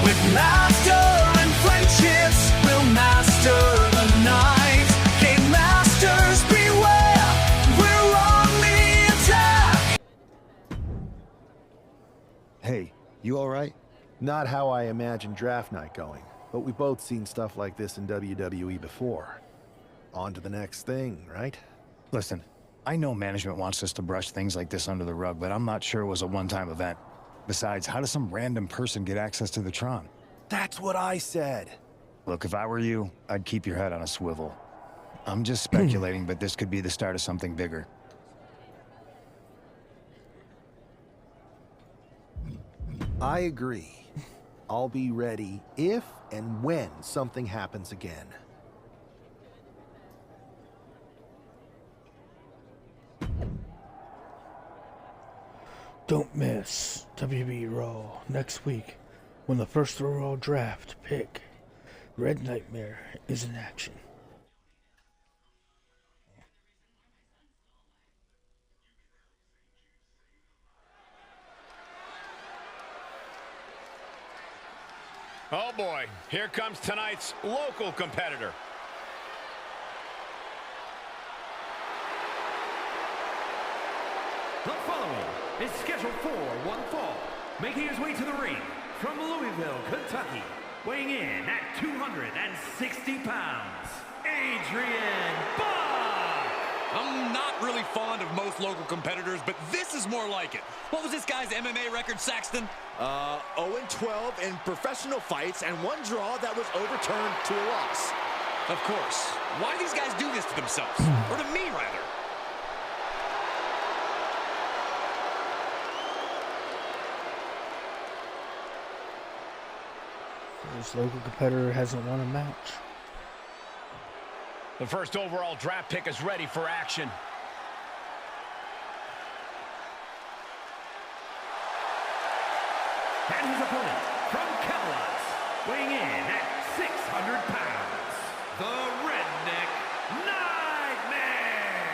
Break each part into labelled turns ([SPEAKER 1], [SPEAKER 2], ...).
[SPEAKER 1] With laughter and friendships, we'll master the night. Game masters beware, we're on the attack.
[SPEAKER 2] Hey, you alright? Not how I imagined draft night going, but we've both seen stuff like this in WWE before. On to the next thing, right?
[SPEAKER 3] Listen, I know management wants us to brush things like this under the rug, but I'm not sure it was a one-time event. Besides, how does some random person get access to the Tron?
[SPEAKER 2] That's what I said.
[SPEAKER 3] Look, if I were you, I'd keep your head on a swivel. I'm just speculating, but this could be the start of something bigger.
[SPEAKER 2] I agree. I'll be ready if and when something happens again.
[SPEAKER 4] Don't miss WB Raw next week when the first overall draft pick, Red Nightmare, is in action.
[SPEAKER 5] Oh boy, here comes tonight's local competitor.
[SPEAKER 6] The following is scheduled for one fall, making his way to the ring from Louisville, Kentucky, weighing in at 260 pounds, Adrian Bach!
[SPEAKER 7] I'm not really fond of most local competitors, but this is more like it. What was this guy's MMA record, Saxton?
[SPEAKER 8] 0-12 in professional fights and one draw that was overturned to a loss.
[SPEAKER 7] Of course. Why do these guys do this to themselves? Or to me, rather?
[SPEAKER 4] This local competitor hasn't won a match.
[SPEAKER 5] The first overall draft pick is ready for action.
[SPEAKER 6] And his opponent from Kansas, weighing in at 600 pounds, the Redneck Nightmare!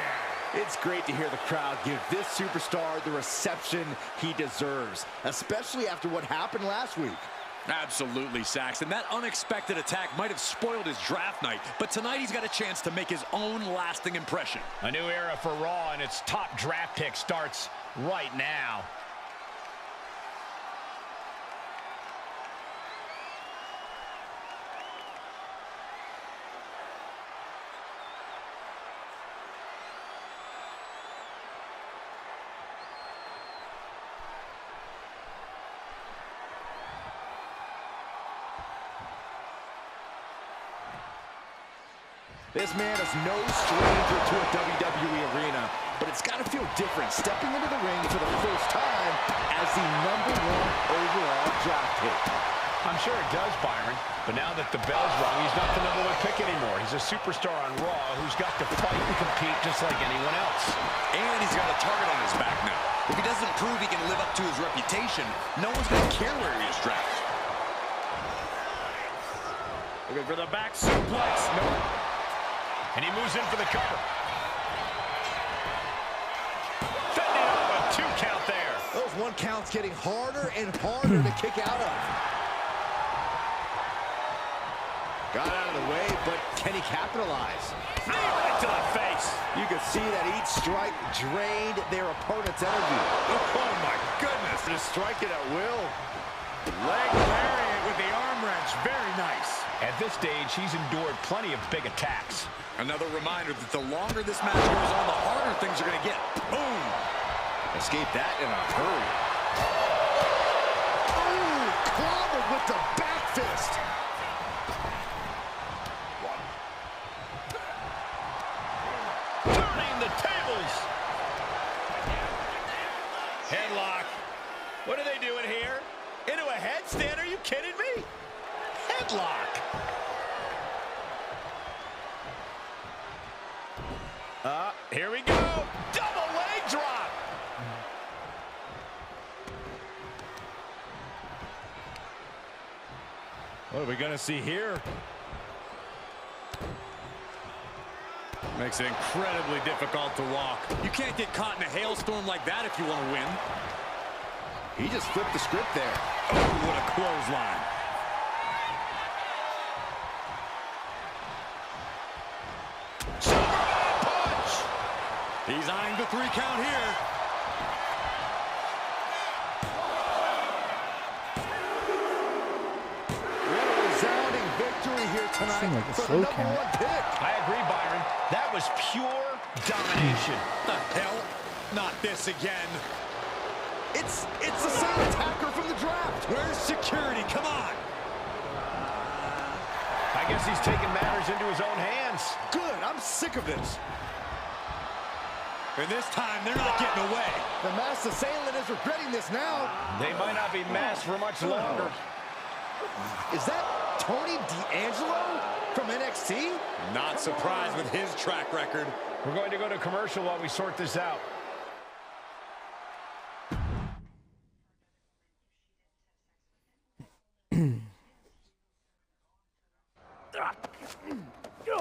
[SPEAKER 8] It's great to hear the crowd give this superstar the reception he deserves, especially after what happened last week.
[SPEAKER 7] Absolutely, Saxton. That unexpected attack might have spoiled his draft night, but tonight he's got a chance to make his own lasting impression.
[SPEAKER 5] A new era for Raw, and its top draft pick starts right now.
[SPEAKER 8] This man is no stranger to a WWE arena, but it's got to feel different stepping into the ring for the first time as the #1 overall draft pick.
[SPEAKER 5] I'm sure it does, Byron, but now that the bell's rung, he's not the #1 pick anymore. He's a superstar on Raw who's got to fight and compete just like anyone else.
[SPEAKER 7] And he's got a target on his back now. If he doesn't prove he can live up to his reputation, no one's going to care where he is drafted.
[SPEAKER 5] Looking for the back suplex. Nope. And he moves in for the cover. Fending off a 2 count there.
[SPEAKER 8] Those 1 counts getting harder and harder to kick out of. Got out of the way, but can he capitalize?
[SPEAKER 5] Right to the face.
[SPEAKER 8] You can see that each strike drained their opponent's energy.
[SPEAKER 5] Oh my goodness.
[SPEAKER 8] Just striking at will.
[SPEAKER 5] Leg lariat with the arm wrench. Very nice. At this stage, he's endured plenty of big attacks.
[SPEAKER 7] Another reminder that the longer this match goes on, the harder things are going to get. Boom!
[SPEAKER 8] Escape that in a hurry. Ooh, clobbered with the back fist.
[SPEAKER 5] Turning the tables. Headlock. What are they doing here? Into a headstand? Are you kidding me? Headlock. Here we go. Double leg drop. What are we going to see here? Makes it incredibly difficult to walk.
[SPEAKER 7] You can't get caught in a hailstorm like that if you want to win.
[SPEAKER 8] He just flipped the script there.
[SPEAKER 7] Oh, what a clothesline. He's eyeing the 3 count here.
[SPEAKER 8] What a resounding victory here tonight
[SPEAKER 4] Seemed like a
[SPEAKER 8] for
[SPEAKER 4] slow
[SPEAKER 8] the number
[SPEAKER 4] count.
[SPEAKER 8] 1 pick.
[SPEAKER 5] I agree, Byron. That was pure domination.
[SPEAKER 7] The hell? Not this again.
[SPEAKER 8] It's the same attacker from the draft.
[SPEAKER 7] Where's security? Come on.
[SPEAKER 5] I guess he's taking matters into his own hands.
[SPEAKER 8] Good, I'm sick of this.
[SPEAKER 7] And this time, they're not getting away.
[SPEAKER 8] The masked assailant is regretting this now.
[SPEAKER 5] They might not be masked for much longer.
[SPEAKER 8] Is that Tony D'Angelo from NXT?
[SPEAKER 7] Not surprised with his track record.
[SPEAKER 5] We're going to go to commercial while we sort this out.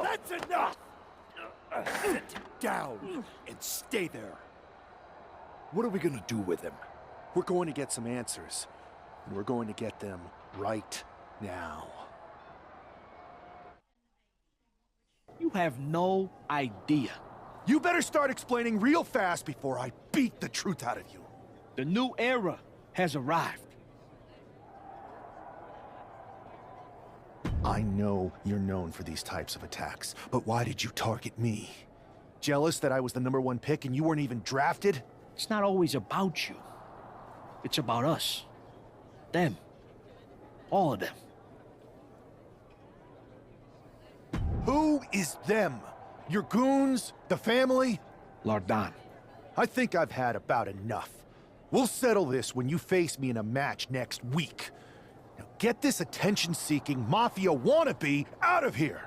[SPEAKER 1] That's enough! Sit down and stay there. What are we gonna do with him? We're going to get some answers, and we're going to get them right now. You have no idea. You better start explaining real fast before I beat the truth out of you. The new era has arrived.
[SPEAKER 2] I know you're known for these types of attacks, but why did you target me? Jealous that I was the number 1 pick and you weren't even drafted?
[SPEAKER 9] It's not always about you. It's about us. Them. All of them.
[SPEAKER 2] Who is them? Your goons? The family?
[SPEAKER 9] Lardan.
[SPEAKER 2] I think I've had about enough. We'll settle this when you face me in a match next week. Now get this attention-seeking mafia wannabe out of here!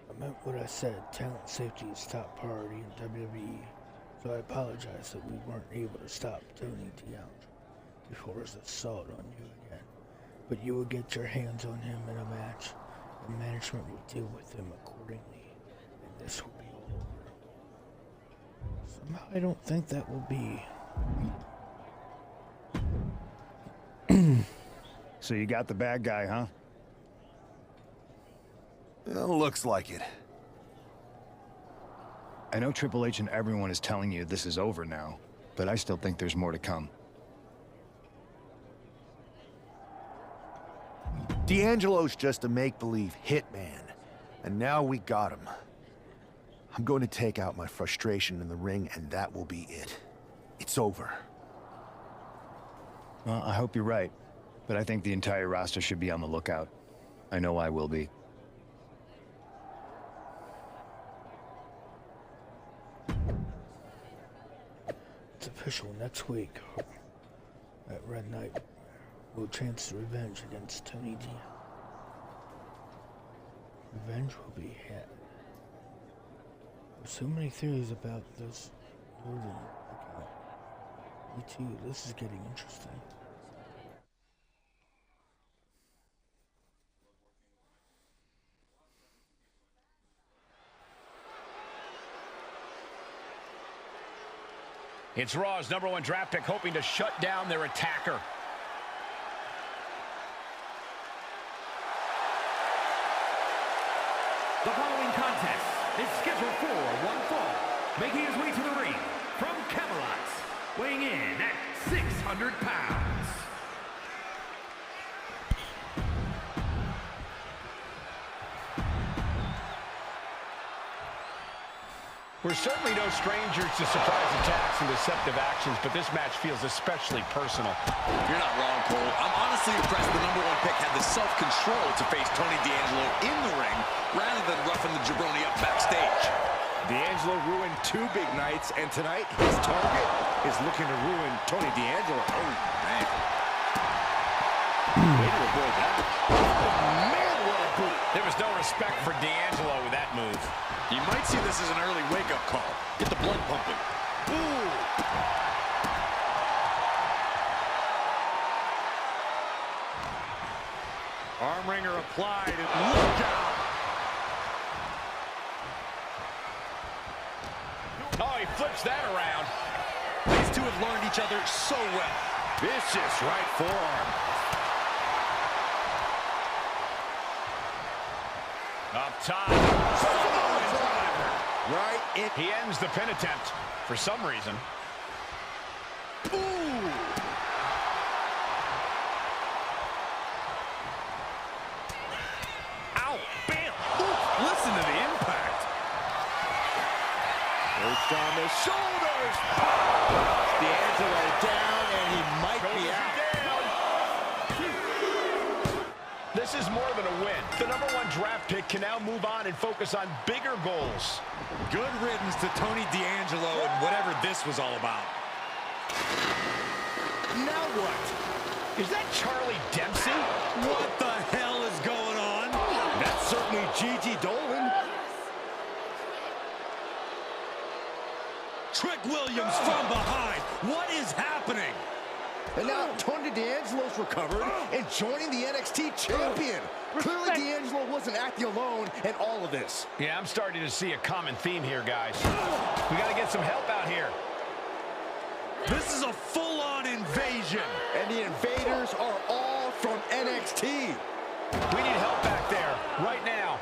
[SPEAKER 4] I meant what I said. Talent safety is top priority in WWE. So I apologize that we weren't able to stop Tony D'Angelo before his assault on you again. But you will get your hands on him in a match, and management will deal with him accordingly, and this will be all over. Somehow I don't think that will be.
[SPEAKER 3] So you got the bad guy, huh?
[SPEAKER 2] Well, looks like it.
[SPEAKER 3] I know Triple H and everyone is telling you this is over now, but I still think there's more to come.
[SPEAKER 2] D'Angelo's just a make-believe hitman, and now we got him. I'm going to take out my frustration in the ring, and that will be it. It's over.
[SPEAKER 3] Well, I hope you're right, but I think the entire roster should be on the lookout. I know I will be.
[SPEAKER 4] It's official next week at Red Night. We'll chance the revenge against Tony D. Revenge will be had. There's so many theories about this Lorden account. Me too. This is getting interesting.
[SPEAKER 5] It's Raw's number 1 draft pick hoping to shut down their attacker.
[SPEAKER 6] The following contest is scheduled for one fall. Making his way to the ring from Camelot, weighing in at 600 pounds.
[SPEAKER 5] We're certainly no strangers to surprise attacks and deceptive actions, but this match feels especially personal.
[SPEAKER 7] You're not wrong, Cole. I'm honestly impressed the number 1 pick had the self-control to face Tony D'Angelo in the ring rather than roughing the jabroni up backstage.
[SPEAKER 8] D'Angelo ruined 2 big nights, and tonight his target is looking to ruin Tony D'Angelo. Oh, man. Way to avoid that. Oh, man, what a boot.
[SPEAKER 5] There was no respect for D'Angelo with that move.
[SPEAKER 7] You might see this as an early wake-up call. Get the blood pumping.
[SPEAKER 8] Ooh.
[SPEAKER 7] Arm wringer applied, and look out!
[SPEAKER 5] Oh, he flips that around.
[SPEAKER 7] These two have learned each other so well.
[SPEAKER 8] Vicious right forearm.
[SPEAKER 5] Up top.
[SPEAKER 8] Right in.
[SPEAKER 5] He ends the pin attempt for some reason.
[SPEAKER 8] Ooh.
[SPEAKER 5] Ow, bam.
[SPEAKER 8] Ooh, listen to the impact. Worked on the shoulders. D'Angelo down, and he might be out.
[SPEAKER 5] This is more than a win. The #1 draft pick can now move on and focus on bigger goals.
[SPEAKER 7] Good riddance to Tony D'Angelo and whatever this was all about.
[SPEAKER 8] Now what?
[SPEAKER 5] Is that Charlie Dempsey?
[SPEAKER 7] What the hell is going on?
[SPEAKER 8] That's certainly Gigi Dolan.
[SPEAKER 7] Trick Williams from behind. What is happening?
[SPEAKER 8] And now Tony D'Angelo's recovered and joining the NXT champion. Clearly D'Angelo wasn't acting alone in all of this.
[SPEAKER 5] Yeah, I'm starting to see a common theme here, guys. We got to get some help out here.
[SPEAKER 7] This is a full-on invasion.
[SPEAKER 8] And the invaders are all from NXT.
[SPEAKER 5] We need help back there right now.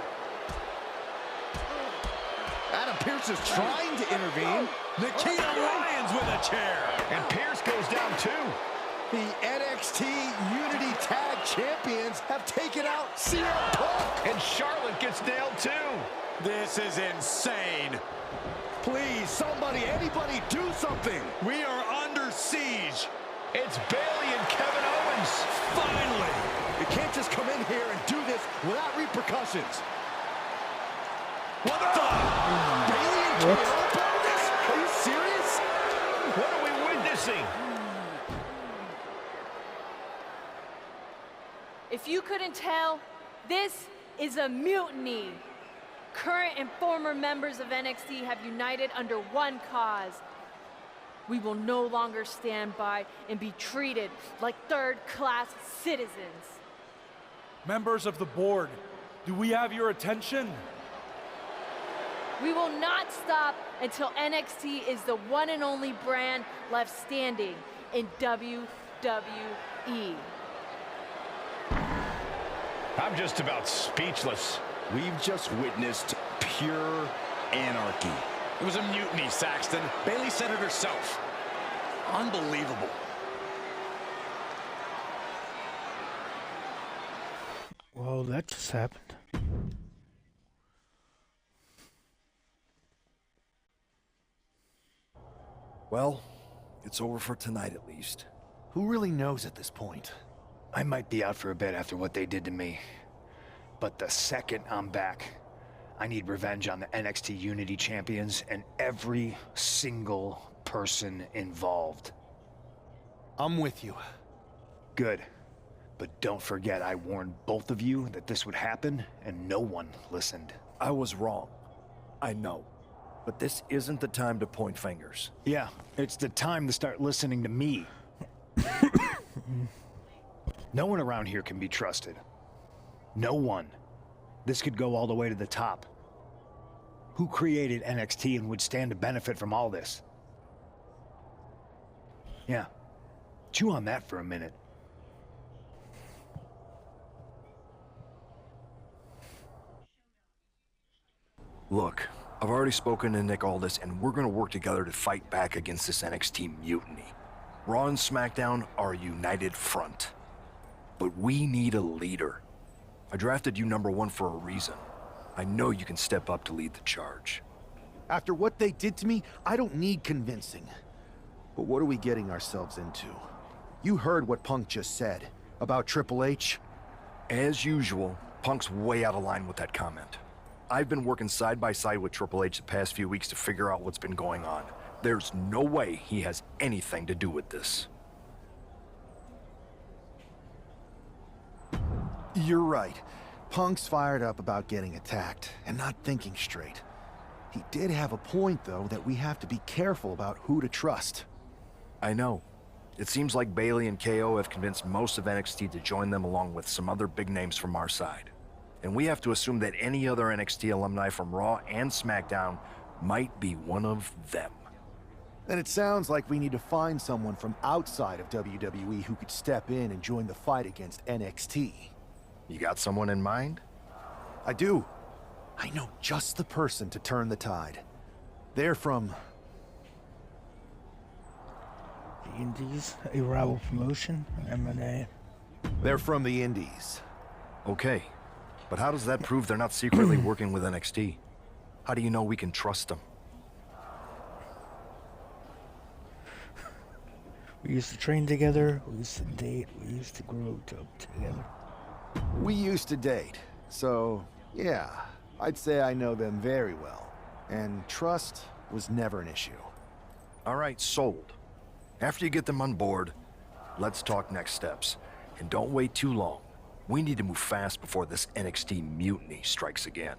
[SPEAKER 8] Adam Pearce is trying to intervene.
[SPEAKER 7] Nikita Lyons with a chair.
[SPEAKER 5] And Pierce goes down too.
[SPEAKER 8] The NXT Unity Tag Champions have taken out CM Punk.
[SPEAKER 5] And Charlotte gets nailed too.
[SPEAKER 7] This is insane.
[SPEAKER 8] Please, somebody, anybody, do something.
[SPEAKER 7] We are under siege.
[SPEAKER 5] It's Bayley and Kevin Owens.
[SPEAKER 7] Finally.
[SPEAKER 8] You can't just come in here and do this without repercussions.
[SPEAKER 7] What the?
[SPEAKER 8] Bayley and Kevin Owens part of this? Are you serious?
[SPEAKER 5] What are we witnessing?
[SPEAKER 10] If you couldn't tell, this is a mutiny. Current and former members of NXT have united under one cause. We will no longer stand by and be treated like third-class citizens.
[SPEAKER 11] Members of the board, do we have your attention?
[SPEAKER 10] We will not stop until NXT is the one and only brand left standing in WWE.
[SPEAKER 5] I'm just about speechless.
[SPEAKER 8] We've just witnessed pure anarchy.
[SPEAKER 7] It was a mutiny, Saxton. Bayley said it herself. Unbelievable.
[SPEAKER 4] Well, that just happened.
[SPEAKER 1] Well, it's over for tonight at least.
[SPEAKER 2] Who really knows at this point?
[SPEAKER 3] I might be out for a bit after what they did to me. But the second I'm back, I need revenge on the NXT Unity champions and every single person involved.
[SPEAKER 2] I'm with you.
[SPEAKER 3] Good. But don't forget I warned both of you that this would happen, and no one listened.
[SPEAKER 1] I was wrong. I know. But this isn't the time to point fingers.
[SPEAKER 3] Yeah, it's the time to start listening to me. No one around here can be trusted. No one. This could go all the way to the top. Who created NXT and would stand to benefit from all this? Yeah. Chew on that for a minute.
[SPEAKER 1] Look, I've already spoken to Nick Aldis, and we're gonna work together to fight back against this NXT mutiny. Raw and SmackDown are a united front. But we need a leader. I drafted you #1 for a reason. I know you can step up to lead the charge.
[SPEAKER 2] After what they did to me, I don't need convincing. But what are we getting ourselves into? You heard what Punk just said about Triple H.
[SPEAKER 1] As usual, Punk's way out of line with that comment. I've been working side by side with Triple H the past few weeks to figure out what's been going on. There's no way he has anything to do with this.
[SPEAKER 2] You're right. Punk's fired up about getting attacked and not thinking straight. He did have a point, though, that we have to be careful about who to trust.
[SPEAKER 1] I know. It seems like Bayley and KO have convinced most of NXT to join them along with some other big names from our side. And we have to assume that any other NXT alumni from Raw and SmackDown might be one of them.
[SPEAKER 2] Then it sounds like we need to find someone from outside of WWE who could step in and join the fight against NXT.
[SPEAKER 1] You got someone in mind?
[SPEAKER 2] I do. I know just the person to turn the tide. They're from...
[SPEAKER 4] The Indies, a rival promotion, MMA.
[SPEAKER 2] They're from the Indies.
[SPEAKER 12] Okay, but how does that prove they're not secretly working with NXT? How do you know we can trust them?
[SPEAKER 4] We used to train together, we used to date, we used to grow up together.
[SPEAKER 2] We used to date, so yeah, I'd say I know them very well. And trust was never an issue.
[SPEAKER 12] All right, sold. After you get them on board, let's talk next steps. And don't wait too long. We need to move fast before this NXT mutiny strikes again.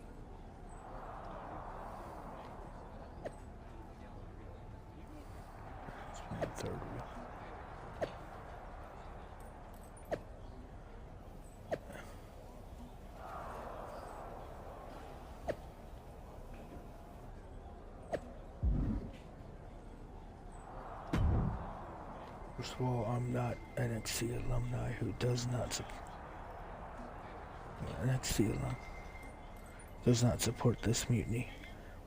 [SPEAKER 4] Third wheel. First of all, I'm not NXT alumni who does not support NXT alum does not support this mutiny.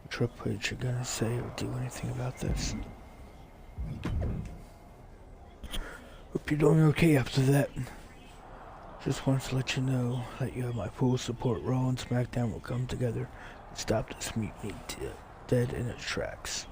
[SPEAKER 4] What Triple H are gonna say or do anything about this? Hope you're doing okay after that. Just wanted to let you know that you have my full support. Raw and SmackDown will come together and stop this mutiny dead in its tracks.